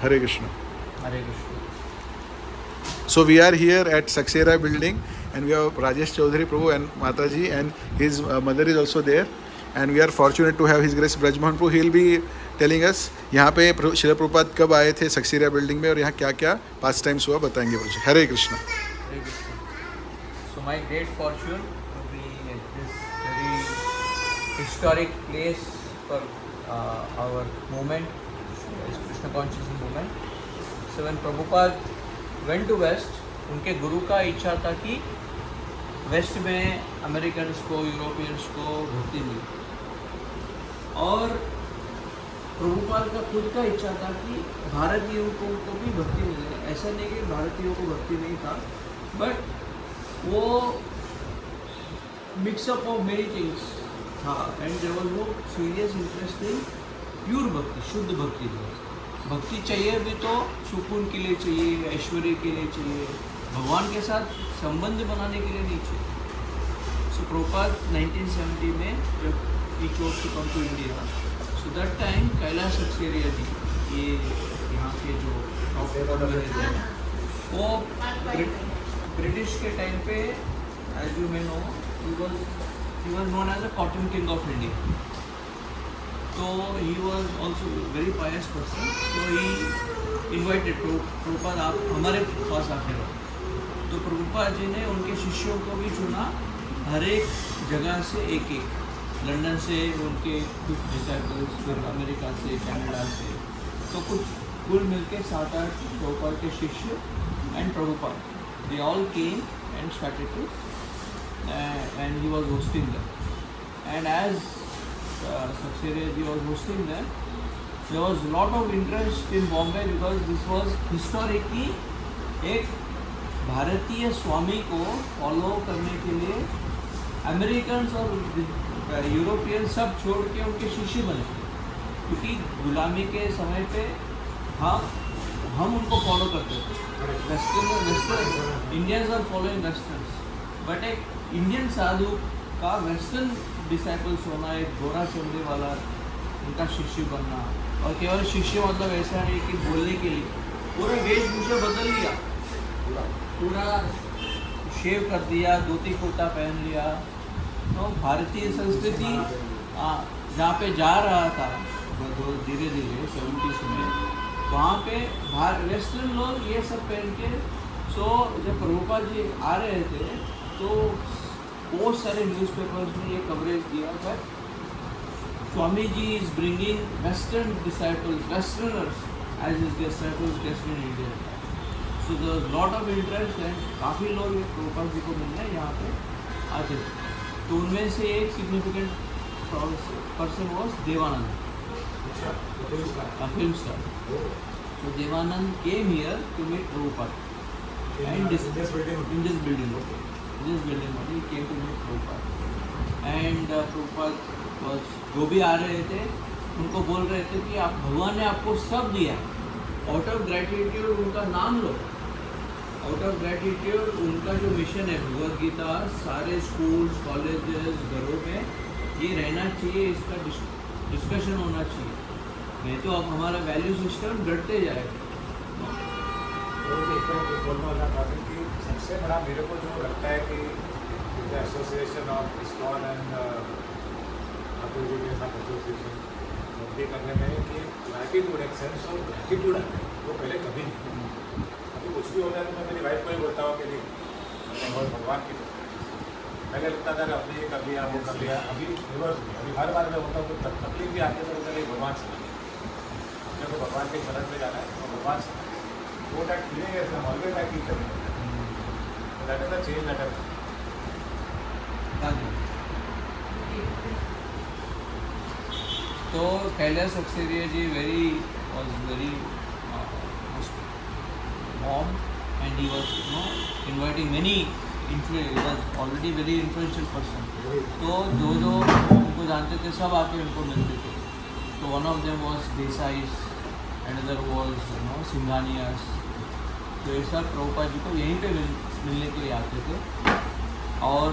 Hare Krishna. Hare Krishna. So we are here at Saksera building and we have Rajesh Chaudhary Prabhu and Mataji and his mother is also there and we are fortunate to have His Grace Brajmohan Prabhu. He will be telling us यहाँ पे शिला प्रभुपाद कब आए थे सक्सेरा building में और यहाँ क्या क्या पास टाइम्स हुआ बताएंगे प्रभु। हरे Krishna. Hare Krishna. So my great fortune to be at this very historic place for our movement, Krishna consciousness movement. So when Prabhupada went to West, उनके गुरु का इच्छा था कि वेस्ट में अमेरिकन्स को, यूरोपियंस को भर्ती मिले और प्रभुपाद का खुद का इच्छा था कि भारतीयों को भी भर्ती मिले। ऐसा नहीं कि भारतीयों को भर्ती नहीं था, बट वो मिक्सअप ऑफ मेनी थिंग्स था and there was no serious interest in pure bhakti, शुद्ध भक्ति। भक्ति चाहिए भी तो सुकून के लिए चाहिए, ऐश्वर्य के लिए चाहिए, भगवान के साथ संबंध बनाने के लिए नहीं चाहिए। सो प्रभुपाद 1970 में जब he chose to come to India, so that time Kailash Saksaria ji, ये यहाँ के जो टॉप मैनेजर हैं, वो ब्रिटिश के टाइम पे as you may know he was known as a cotton king of India. तो he was also very pious person, तो ही इन्वाइटेड प्रभुपाद आप हमारे पास आके रहो। तो प्रभुपाद जी ने उनके शिष्यों को भी चुना, हर एक जगह से एक एक, लंदन से उनके कुछ डिसाइपल्स, फिर अमेरिका से, कनाडा से, तो कुछ कुल मिलके 7-8 प्रभुपाद के शिष्य and Prabhupada, they all came and started to and he was hosting them and as Saksera ji was hosting them. There was lot of interest in Bombay because this was historically एक भारतीय स्वामी को फॉलो करने के लिए Americans और European सब छोड़ के उनके शिष्य बने, क्योंकि गुलामी के समय पे हम उनको फॉलो करते थे। Western Indians are following westerners, but एक इंडियन साधु का वेस्टर्न डिसाइपल्स होना, एक गोरा चमड़े वाला उनका शिष्य बनना, और केवल शिष्य मतलब ऐसा नहीं कि बोलने के लिए, पूरा वेशभूषा बदल लिया, पूरा शेव कर दिया, धोती कुर्ता पहन लिया। तो भारतीय संस्कृति जहाँ पे जा रहा था धीरे धीरे 70s में, वहाँ पे वेस्टर्न लोग ये सब पहन के, सो जब प्रभुपाद जी आ रहे थे तो बहुत सारे न्यूज़पेपर्स ने ये कवरेज दिया but Swami ji is bringing western disciples, westerners as his disciples guest in India. So there was lot of interest and काफ़ी लोग प्रभुपाद जी को मिलने यहाँ पे आते थे। तो उनमें से एक significant person was Devanand, film star. So Devanand came here to meet Prabhupada and in this building only he came to meet Prabhupada and Prabhupada was जो भी आ रहे थे उनको बोल रहे थे कि आप भगवान ने आपको सब दिया, आउट ऑफ ग्रेटिट्यूड उनका नाम लो, आउट ऑफ ग्रेटिट्यूड उनका जो मिशन है भगवद गीता सारे स्कूल्स, कॉलेजेस, घरों में ये रहना चाहिए, इसका डिस्कशन होना चाहिए, नहीं तो अब हमारा वैल्यू सिस्टम घटते जाएगा। कि सबसे बड़ा मेरे को जो लगता है कि association of ISKCON and Thakur ji के साथ एसोसिएशन भक्ति करने में कि ग्रैटिट्यूड, एक सेंस ऑफ ग्रैटिट्यूड है, वो पहले कभी नहीं। अभी कुछ भी होता है तो मैं मेरी वाइफ को ही बोलता हूँ कि नहीं और भगवान की पहले लगता था अपने कर लिया, वो कर लिया, अभी रिवर्स, अभी हर बार मैं होता हूँ तो तकलीफ भी आती है तो चलिए भगवान से तो भगवान के शरण में जाना है, तो भगवान से वो दैट फीलिंग है, always I keep that is the change that has. तो कैलाश सक्सेरिया जी was very warm and he was inviting many he was already very influential person. तो जो उनको जानते थे सब आके उनको मिलते थे। तो one of them was Desais, another was Singhanias। तो ये सब प्रभुपाद जी को यहीं पे मिलने के लिए आते थे। और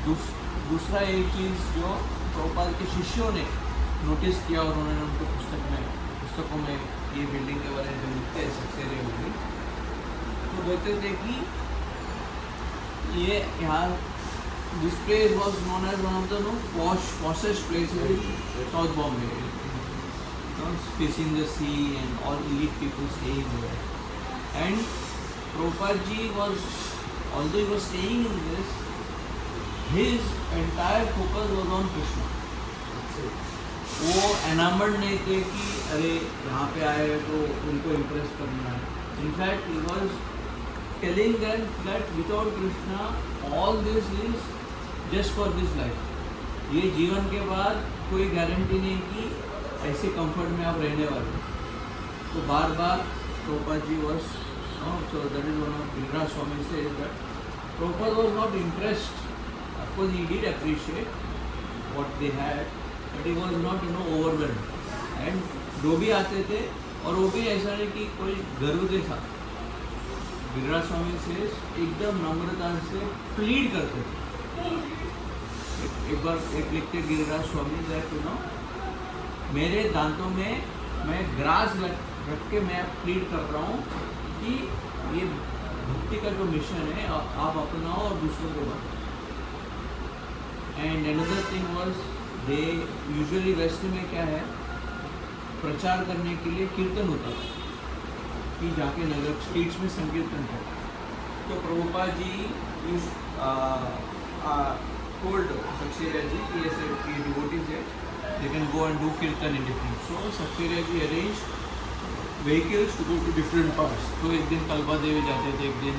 दूसरा एक चीज़ जो प्रभुपाद के शिष्यों ने नोटिस किया और उन्होंने उनको पुस्तक में पुस्तकों में ये बिल्डिंग के बारे में लिखते हैं सक्सेरिया बिल्डिंग, तो बोलते थे कि ये यहाँ this place was known as one of the poshest places in South Bombay, facing the sea and all elite people staying there. And Prabhupada ji was, although he was staying in this, his entire focus was on Krishna. वो enamored नहीं थे कि अरे यहाँ पे आए तो उनको impress करना है. In fact, he was telling them that without Krishna, all this is just for this life. ये जीवन के बाद कोई गारंटी नहीं कि ऐसे कंफर्ट में आप रहने वाले. तो बार बार Prabhupada ji was, so that is one of Giriraj Swami says that Prabhupada was not impressed. Of course, he did appreciate what they had, but he was not overwhelmed. And जो भी आते थे और वो भी ऐसा नहीं कि कोई गर्व के साथ. गिरिराज स्वामी से एकदम नम्रता से प्लीड करते थे. एक बार एक लिखते गिरिराज स्वामी दैट मेरे दांतों में मैं ग्रास रख के मैं प्लीड कर रहा हूँ कि ये भक्ति का जो मिशन है आप अपनाओ और दूसरों को बताओ. And another thing was they usually west में क्या है, प्रचार करने के लिए कीर्तन होता था कि जाके नगर स्ट्रीट्स में संकीर्तन करते. तो Prabhupada ji told Saksheria ji कि ऐसे ये devotees है, they can go and do kirtan in different. So Saksheria ji arranged vehicles to go to different parts. तो एक दिन कल्पा देवी जाते थे, एक दिन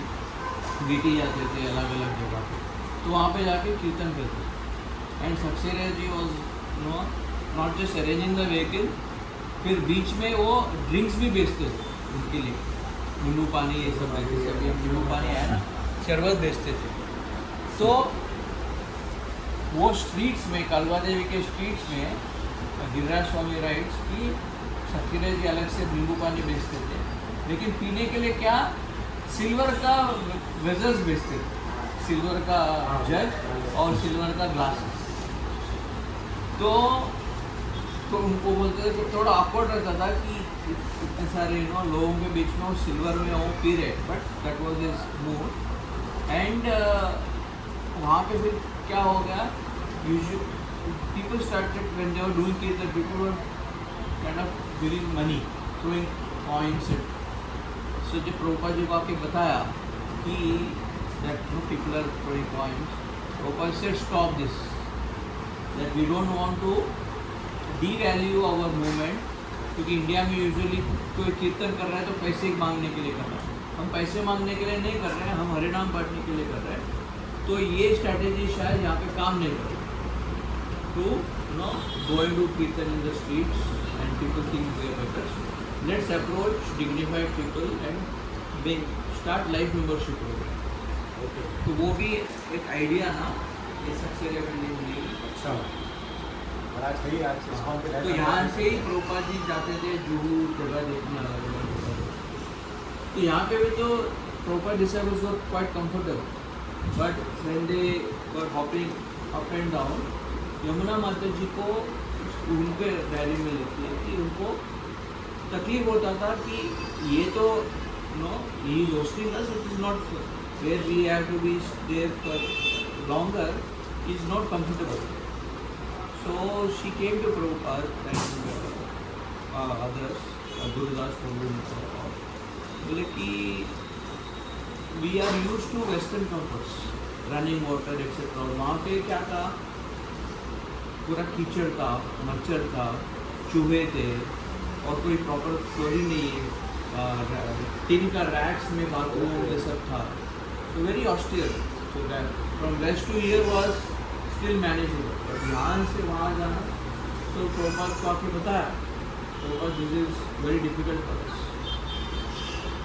गिटी जाते थे, अलग अलग जगह पे. तो वहाँ पे जाके कीर्तन करते थे. And Saksheria ji was not just arranging the vehicle, फिर बीच में वो ड्रिंक्स भी बेचते थे उनके लिए, नींबू पानी ये सब ऐसे सब. नींबू पानी आया ना, शरबत बेचते थे. तो वो स्ट्रीट्स में, कालवा देवी के स्ट्रीट्स में गिरिराज स्वामी राइट्स की सक्सेरिया जी अलग से नींबू पानी बेचते थे, लेकिन पीने के लिए क्या सिल्वर का वेजल्स बेचते थे, सिल्वर का जग और सिल्वर का ग्लासेस. तो उनको बोलते थे कि थोड़ा awkward रहता था कि इतने सारे लोगों के बीच में वो सिल्वर में वो पी रहे, but that was his mood. And वहाँ पे फिर क्या हो गया, people started when they were doing kirtan, people were kind of giving money, throwing coins. So जब Prabhupada जी को आके बताया कि that people are throwing coins, Prabhupada said stop this, that we don't want to devalue our movement, क्योंकि India में usually कोई कीर्तन कर रहा है तो पैसे मांगने के लिए कर रहा है. हम पैसे मांगने के लिए नहीं कर रहे हैं, हम हरे नाम बांटने के लिए कर रहे हैं. तो ये स्ट्रैटेजी शायद यहाँ पे काम नहीं करे. To go and do kirtan in the streets and people think they are better. Let's approach dignified people and start life membership program. Okay. तो वो भी एक आइडिया ना ये सक्सेरिया बिल्डिंग में. अच्छा, बड़ा सही. आज इस्कॉन पे तो यहाँ से ही प्रभुपाद जी जाते थे जुहू जगह देखने अलग अलग जगह. तो यहाँ पे भी तो Prabhupada disciples were quite comfortable, but when they were hopping up and down, Yamuna माता जी को उनके डायरी में लिखती है कि उनको तकलीफ होता था कि ये तो he is hosting us, it is not where we have to be there for longer, is not comfortable. So she came to Prabhupada and others, Gurudas Prabhu, बोले कि we are used to western comforts, running water etc. और वहाँ पे क्या था, पूरा कीचड़ था, मच्छर था, चूहे थे और कोई प्रॉपर फ्लोरिंग नहीं है, टिन का रैक्स में बाथरूम ये सब था. तो very austere. So that from west to here was still manageable, but यहाँ से वहाँ जाना तो प्रभुपाद को आके बताया, Prabhupada this is very difficult for us.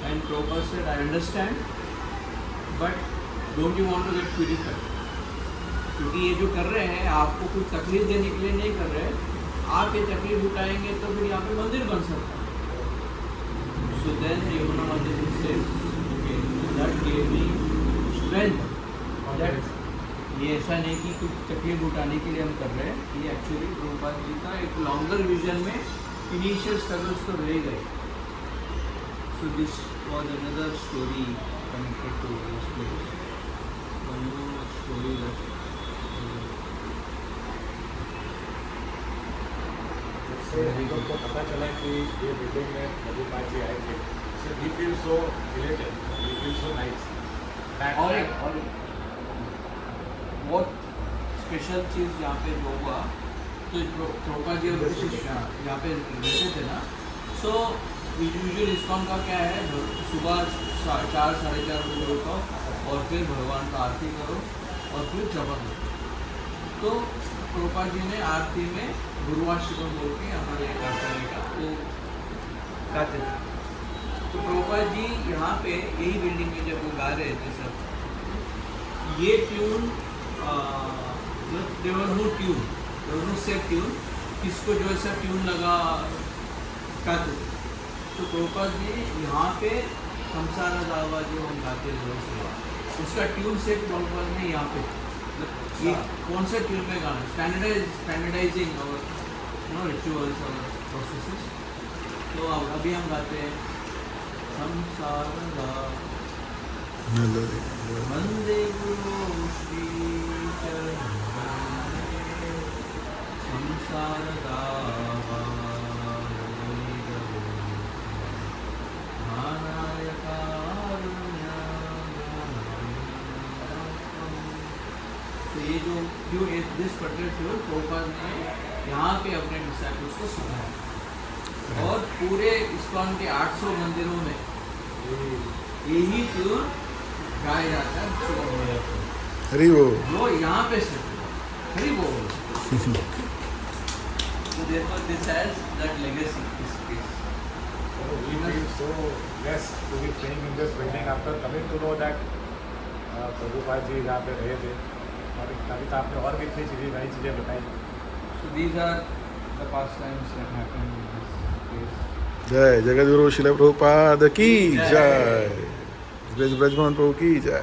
And Prabhupada said I understand, but don't you want to get purified, क्योंकि ये जो कर रहे हैं आपको कुछ तकलीफ देने के लिए नहीं कर रहे हैं. आप ये तकलीफ उठाएंगे तो फिर यहाँ पे मंदिर बन सकता है. सो देन यमुना माता ji said okay that gave me strength that ये ऐसा नहीं कि कुछ तकलीफ उठाने के लिए हम कर रहे हैं. ये एक्चुअली प्रभुपाद जी का एक लॉन्गर विजन में इनिशियल स्ट्रगल्स तो रह गए. So this was another story connected to this place. One more story that जब से हम लोग को पता चला कि ये बिल्डिंग में प्रभुपाद जी आए थे, so we feel so elated, we feel so nice. और एक बहुत स्पेशल चीज़ यहाँ पे जो हुआ, तो प्रोपा जी और शिष्य यहाँ पे रहते थे ना. सो यूजुअल इस्कॉन का क्या है, सुबह 4 साढ़े 4 बजे उठो और फिर भगवान का आरती करो और फिर जपन करो. तो प्रोपा जी ने आरती में गुरुवाष्टकम बोल के हमारे गाने का वो गाते थे. तो प्रोपा जी यहाँ पे यही बिल्डिंग में जब वो गा रहे थे सब, ये tune there was no tune, there was no set tune, किसको जो ऐसा ट्यून लगा गाते थे. तो प्रोपा जी यहाँ पे संसार दावा जो हम गाते थे उसका ट्यून सेट प्रोपा ने यहाँ पे ये कौन सा ट्यून में गाना, स्टैंडर्डाइजिंग और रिचुअल्स और प्रोसेसेस. तो अब अभी हम गाते हैं संसार वंदे गुरु श्री चरण संसार तो ये जो क्यों दिस पर्टिकुलर ट्यून प्रोपा ने यहाँ पे अपने डिसाइपल्स को सुनाया और पूरे इस्कॉन के 800 मंदिरों में यही ट्यून गाया जाता है सुबह में. हरि बोल. वो यहाँ पे से हरि बोल. So therefore this has that legacy. So we feel so blessed to be staying in this building after coming to know that Prabhupada ji यहाँ पे रहे थे. और अभी तो आपने और भी इतनी चीज़ें नई चीज़ें बताई. So these are the pastimes that happen in this place. जय जगद्गुरु शिल प्रभुपाद की जय. ब्रजमोहन प्रभु की जय.